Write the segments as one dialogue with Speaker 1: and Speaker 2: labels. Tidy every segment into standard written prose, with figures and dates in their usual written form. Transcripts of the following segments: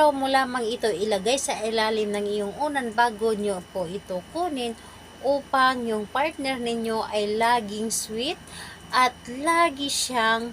Speaker 1: araw mo lamang ito ilagay sa ilalim ng iyong unan bago nyo po ito kunin upang yung partner ninyo ay laging sweet at lagi siyang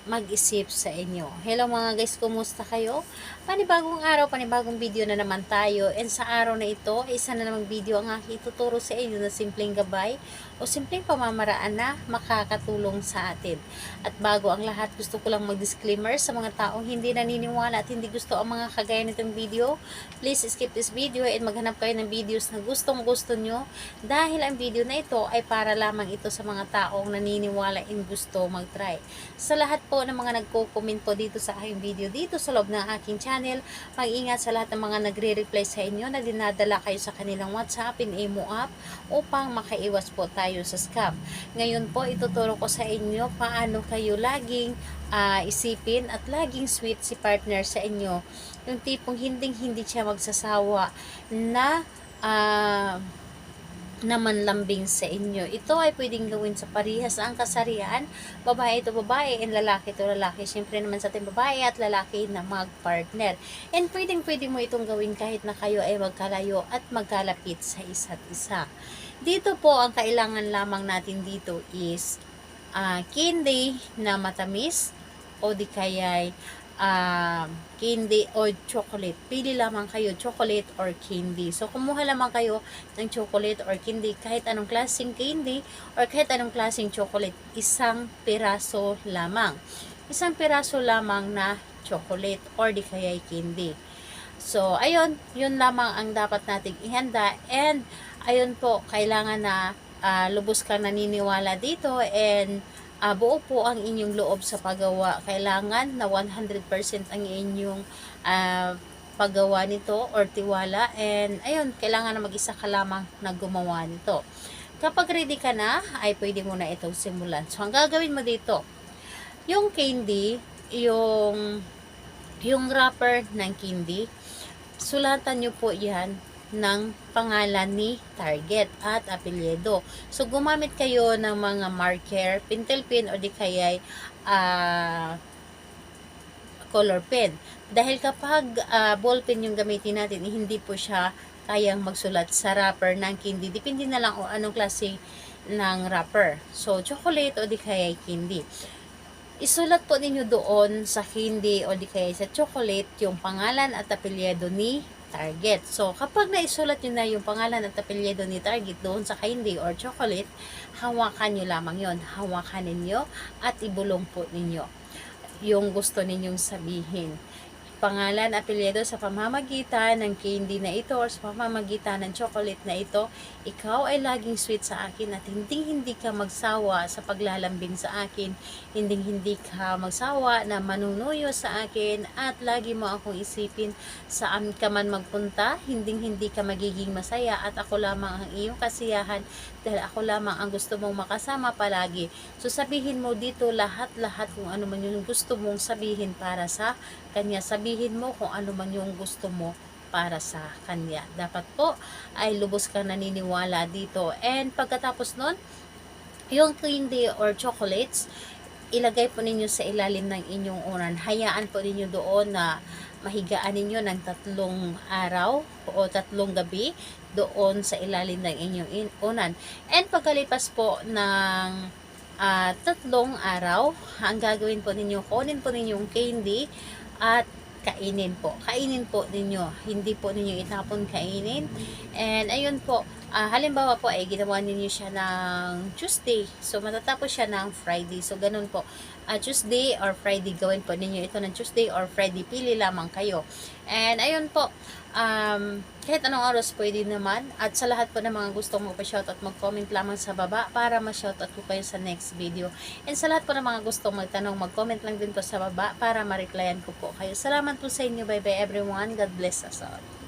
Speaker 1: mag-isip sa inyo. Hello mga guys, kumusta kayo? Panibagong araw, panibagong video na naman tayo. And sa araw na ito, isa na namang video ang aking ituturo sa inyo na simpleng gabay o simpleng pamamaraan na makakatulong sa atin. At bago ang lahat, gusto ko lang mag-disclaimer sa mga taong hindi naniniwala at hindi gusto ang mga kagaya nitong video. Please skip this video and maghanap kayo ng videos na gustong-gusto nyo dahil ang video na ito ay para lamang ito sa mga taong naniniwala and gusto mag-try. Sa lahat po ng mga nagko-comment po dito sa aking video dito sa loob ng aking channel, mag-ingat sa lahat ng mga nagre-reply sa inyo na dinadala kayo sa kanilang WhatsApp and Imo app upang makaiwas po tayo sa scam. Ngayon po, ituturo ko sa inyo paano kayo laging isipin at laging sweet si partner sa inyo. Yung tipong hindi siya magsasawa na naman lambing sa inyo. Ito ay pwedeng gawin sa parehas ang kasarian. Babae ito babae and lalaki ito lalaki. Siyempre naman sa ating babae at lalaki na mag-partner. And pwedeng mo itong gawin kahit na kayo ay magkalayo at magkalapit sa isa't isa. Dito po ang kailangan lamang natin dito is candy na matamis o di kaya'y candy o chocolate. Pili lamang kayo, chocolate or candy. So, kumuha lamang kayo ng chocolate or candy, kahit anong klaseng candy or kahit anong klaseng chocolate. Isang piraso lamang. Isang piraso lamang na chocolate or di kaya'y candy. So, ayun, yun lamang ang dapat nating ihanda. And, ayun po, kailangan na lubos kang naniniwala dito and buo po ang inyong loob sa paggawa. Kailangan na 100% ang inyong paggawa nito or tiwala. And ayun, kailangan na mag-isa ka lamang na gumawa nito. Kapag ready ka na, ay pwede mo na itong simulan. So, ang gagawin mo dito, yung candy, yung wrapper ng candy, sulatan nyo po yan ng pangalan ni target at apelyido. So, gumamit kayo ng mga marker, pentel pen o di kaya'y color pen. Dahil kapag ball pen yung gamitin natin, hindi po siya kayang magsulat sa wrapper ng candy. Depende na lang o anong klase ng wrapper. So, chocolate o di kaya'y candy. Isulat po ninyo doon sa candy o di kaya sa chocolate yung pangalan at apelyido ni target. So, kapag naisulat nyo na yung pangalan at apelyido ni target doon sa candy or chocolate, hawakan nyo lamang yon. Hawakan ninyo at ibulong po ninyo yung gusto ninyong sabihin. Pangalan, apelyido sa pamamagitan ng candy na ito or sa pamamagitan ng chocolate na ito, ikaw ay laging sweet sa akin at hindi ka magsawa sa paglalambing sa akin, hindi ka magsawa na manunuyo sa akin at lagi mo akong isipin saan ka man magpunta, hindi ka magiging masaya at ako lamang ang iyong kasiyahan dahil ako lamang ang gusto mong makasama palagi. So sabihin mo dito lahat kung ano man yung gusto mong sabihin para sa kanya. Sabihin mo kung ano man yung gusto mo para sa kanya. Dapat po ay lubos kang naniniwala dito. And pagkatapos nun, yung candy or chocolates, ilagay po ninyo sa ilalim ng inyong unan. Hayaan po ninyo doon na mahigaan ninyo ng 3 araw o 3 gabi doon sa ilalim ng inyong unan. And pagkalipas po ng 3 araw, ang gagawin po ninyo, kunin po ninyo yung candy at kainin po ninyo, hindi po ninyo itapon, kainin. And ayun po, halimbawa po ay ginawa ninyo siya ng Tuesday, so matatapos siya ng Friday. So ganun po, Tuesday or Friday, gawin po ninyo ito ng Tuesday or Friday, pili lamang kayo. And ayun po, kahit anong oras pwede naman. At sa lahat po ng mga gustong magpa-shoutout, mag-comment lamang sa baba para ma-shoutout ko kayo sa next video. And sa lahat po ng mga gustong magtanong, mag-comment lang din po sa baba para ma-replyan ko po kayo. Salamat po sa inyo. Bye bye everyone. God bless us all.